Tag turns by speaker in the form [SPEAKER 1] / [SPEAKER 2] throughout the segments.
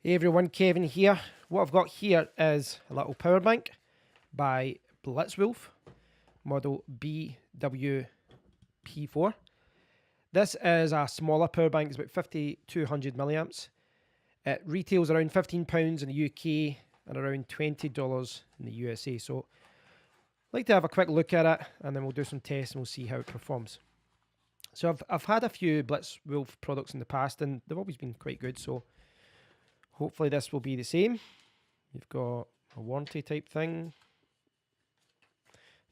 [SPEAKER 1] Hey everyone, Kevin here. What I've got here is a little power bank by BlitzWolf, model BWP4. This is a smaller power bank, it's about 5200 milliamps. It retails around £15 in the UK and around $20 in the USA. So I'd like to have a quick look at it and then we'll do some tests and we'll see how it performs. So I've had a few BlitzWolf products in the past and they've always been quite good, so hopefully this will be the same. You've got a warranty type thing.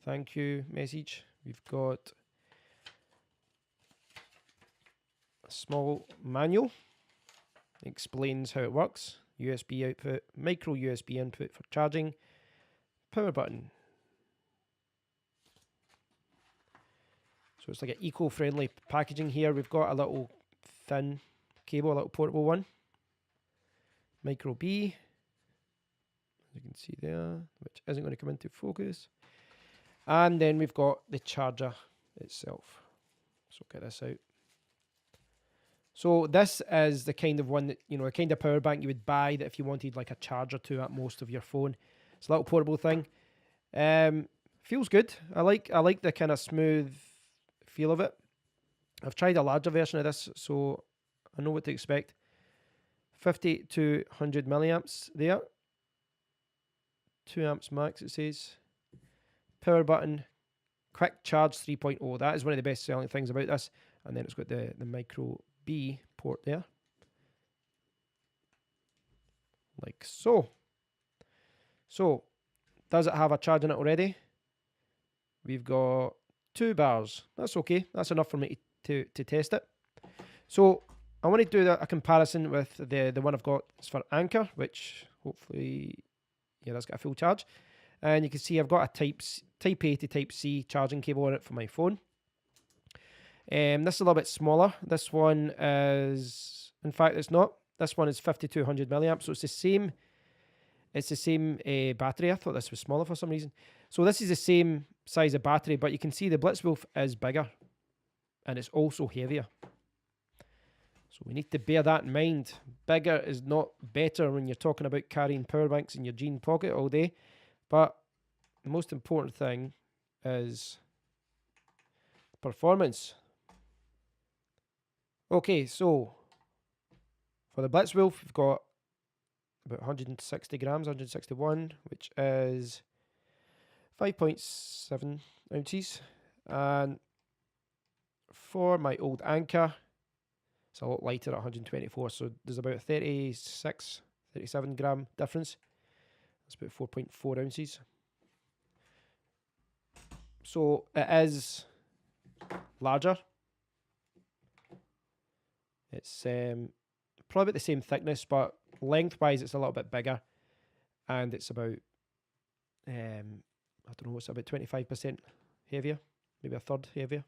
[SPEAKER 1] Thank you message. We've got a small manual. Explains how it works. USB output, micro USB input for charging, power button. So it's like an eco-friendly packaging here. We've got a little thin cable, a little portable one. Micro B, as you can see there, which isn't going to come into focus. And then we've got the charger itself. So get this out. So this is the kind of one that, you know, a kind of power bank you would buy that if you wanted like a charger to at most of your phone. It's a little portable thing. Feels good. I like the kind of smooth feel of it. I've tried a larger version of this, so I know what to expect. 50 to 100 milliamps there. 2 amps max, it says. Power button, Quick Charge 3.0. That is one of the best selling things about this. And then it's got the micro B port there. Like so. So, does it have a charge in it already? We've got 2 bars. That's okay. That's enough for me to test it. So, I want to do a comparison with the one I've got. It's for Anchor, which hopefully, yeah, that's got a full charge. And you can see I've got a Type A to Type C charging cable on it for my phone. This is a little bit smaller. This one is, in fact, it's not. This one is 5200 milliamps, so it's the same. It's the same battery. I thought this was smaller for some reason. So this is the same size of battery, but you can see the BlitzWolf is bigger, and it's also heavier. So we need to bear that in mind. Bigger is not better when you're talking about carrying power banks in your jean pocket all day. But the most important thing is performance. Okay, so for the BlitzWolf, we've got about 160 grams, 161, which is 5.7 ounces. And for my old Anchor, it's a lot lighter at 124, so there's about a 36, 37 gram difference. That's about 4.4 ounces. So it is larger. It's probably about the same thickness, but lengthwise it's a little bit bigger. And it's about, I don't know, it's about 25% heavier, maybe a third heavier.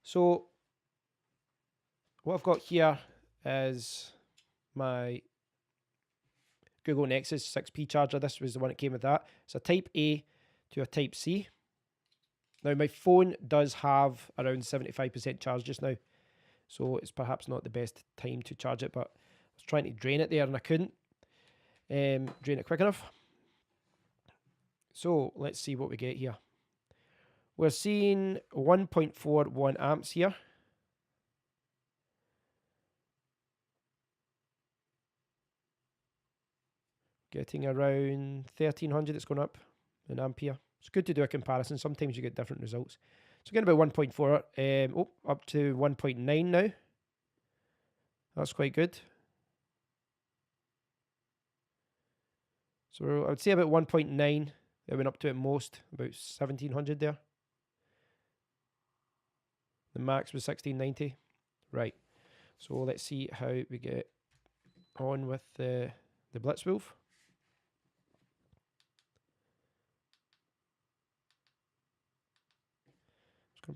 [SPEAKER 1] So what I've got here is my Google Nexus 6P charger. This was the one that came with that. It's a Type A to a Type C. Now my phone does have around 75% charge just now, so it's perhaps not the best time to charge it, but I was trying to drain it there and I couldn't drain it quick enough. So let's see what we get here. We're seeing 1.41 amps here. Getting around 1300, it's going up in ampere. It's good to do a comparison. Sometimes you get different results. So getting about 1.4, up to 1.9 now. That's quite good. So I would say about 1.9. It went up to at most about 1700 there. The max was 1690. Right. So let's see how we get on with the BlitzWolf.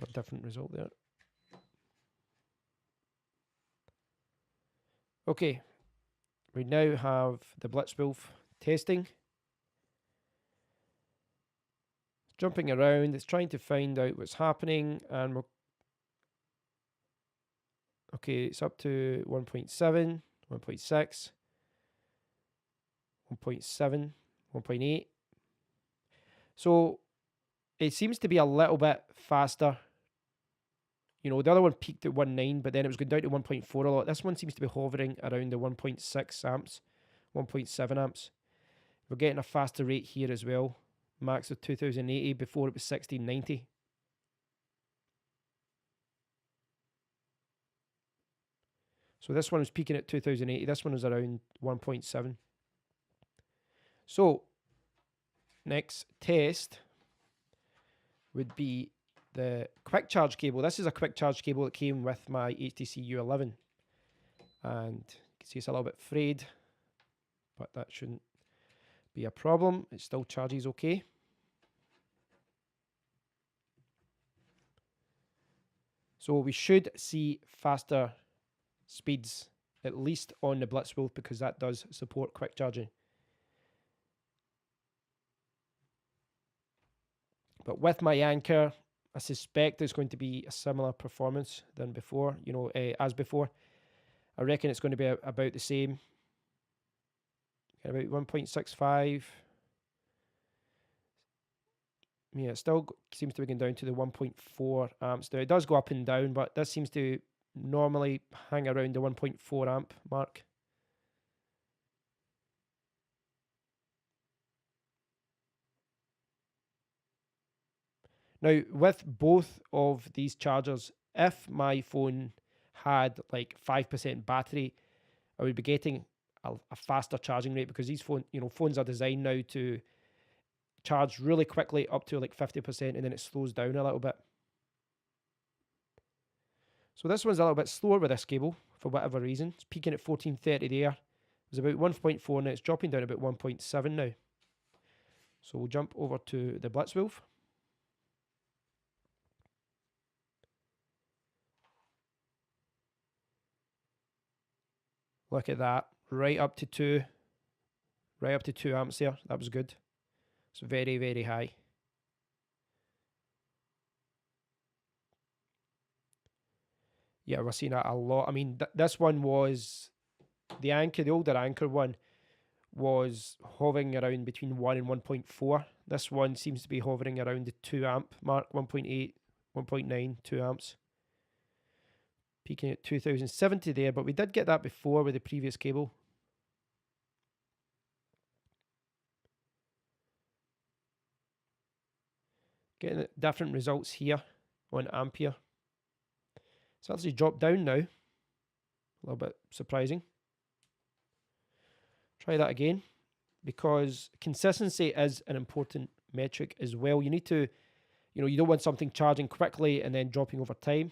[SPEAKER 1] A different result there. Okay, we now have the BlitzWolf testing. Jumping around, it's trying to find out what's happening, and we're okay, it's up to 1.7, 1.6, 1.7, 1.8. So it seems to be a little bit faster. You know, the other one peaked at 1.9, but then it was going down to 1.4 a lot. This one seems to be hovering around the 1.6 amps, 1.7 amps. We're getting a faster rate here as well. Max of 2080, before it was 1690. So this one was peaking at 2080. This one was around 1.7. So next test would be the quick charge cable. This is a quick charge cable that came with my HTC U11. And you can see it's a little bit frayed, but that shouldn't be a problem. It still charges okay. So we should see faster speeds, at least on the BlitzWolf, because that does support quick charging. But with my Anker, I suspect there's going to be a similar performance than before, you know, as before. I reckon it's going to be about the same. About 1.65. Yeah, it still seems to be going down to the 1.4 amps. Now, it does go up and down, but this seems to normally hang around the 1.4 amp mark. Now, with both of these chargers, if my phone had like 5% battery, I would be getting a faster charging rate, because these phones are designed now to charge really quickly up to like 50%, and then it slows down a little bit. So this one's a little bit slower with this cable for whatever reason. It's peaking at 1430 there. It was about 1.4 now. It's dropping down about 1.7 now. So we'll jump over to the BlitzWolf. Look at that, right up to 2 amps there. That was good. It's very, very high. Yeah, we're seeing that a lot. I mean, this one was the Anker, the older Anker one was hovering around between 1 and 1.4. This one seems to be hovering around the 2 amp mark, 1.8, 1.9, 2 amps. Peaking at 2070 there, but we did get that before with the previous cable. Getting different results here on ampere. It's actually dropped down now. A little bit surprising. Try that again, because consistency is an important metric as well. You need to, you don't want something charging quickly and then dropping over time.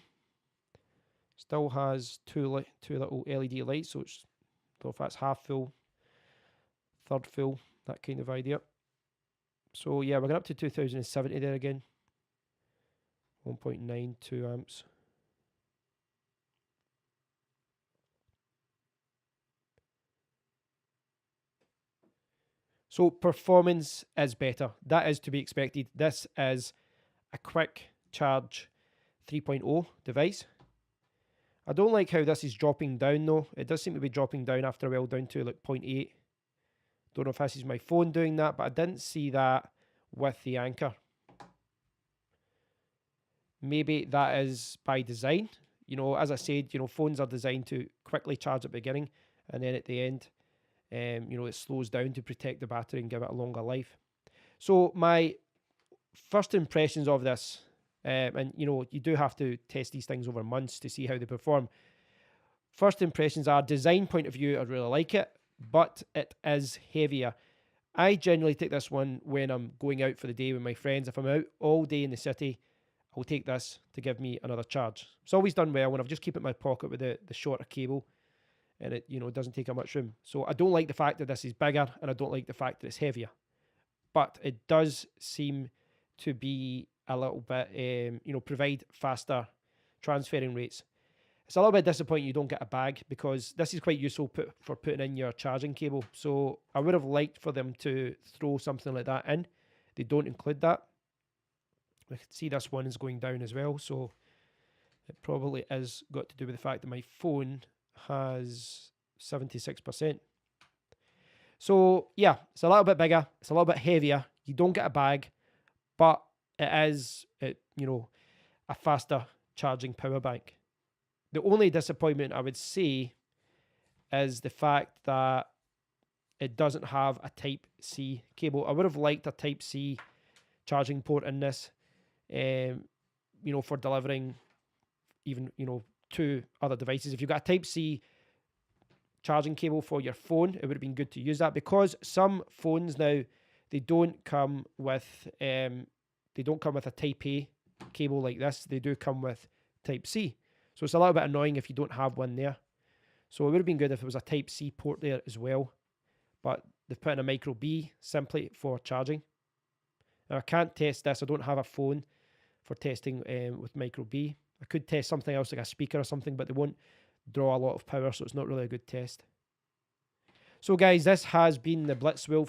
[SPEAKER 1] Still has two little LED lights, so it's, I don't know if that's half full, third full, that kind of idea. So yeah, we're going up to 2070 there again. 1.92 amps. So performance is better. That is to be expected. This is a quick charge 3.0 device. I don't like how this is dropping down though. It does seem to be dropping down after a while, down to like 0.8. Don't know if this is my phone doing that, but I didn't see that with the Anker. Maybe that is by design. As I said, phones are designed to quickly charge at the beginning, and then at the end, it slows down to protect the battery and give it a longer life. So my first impressions of this, and you do have to test these things over months to see how they perform. First impressions are, design point of view, I really like it, but it is heavier. I generally take this one when I'm going out for the day with my friends. If I'm out all day in the city, I'll take this to give me another charge. It's always done well when I've just keep it in my pocket with the shorter cable, and it doesn't take up much room. So I don't like the fact that this is bigger, and I don't like the fact that it's heavier. But it does seem to be a little bit, provide faster transferring rates. It's a little bit disappointing you don't get a bag, because this is quite useful for putting in your charging cable. So I would have liked for them to throw something like that in. They don't include that. I can see this one is going down as well, so it probably is got to do with the fact that my phone has 76%. So yeah, it's a little bit bigger, it's a little bit heavier. You don't get a bag, but it is, you know, a faster charging power bank. The only disappointment I would say is the fact that it doesn't have a Type-C cable. I would have liked a Type-C charging port in this, you know, for delivering even, you know, to other devices. If you've got a Type-C charging cable for your phone, it would have been good to use that, because some phones now, they don't come with a Type A cable like this. They do come with Type-C. So it's a little bit annoying if you don't have one there. So it would have been good if there was a Type-C port there as well. But they've put in a micro B simply for charging. Now I can't test this. I don't have a phone for testing with micro B. I could test something else like a speaker or something, but they won't draw a lot of power, so it's not really a good test. So guys, this has been the BlitzWolf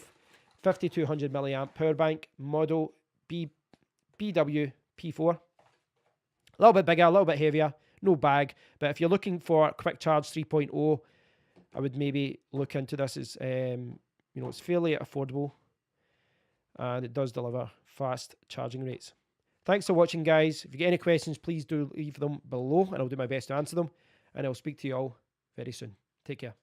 [SPEAKER 1] 5200 milliamp power bank model BW-P4. A little bit bigger, a little bit heavier, no bag. But if you're looking for Quick Charge 3.0, I would maybe look into this. As you know, it's fairly affordable and it does deliver fast charging rates. Thanks for watching, guys. If you get any questions, please do leave them below and I'll do my best to answer them. And I'll speak to you all very soon. Take care.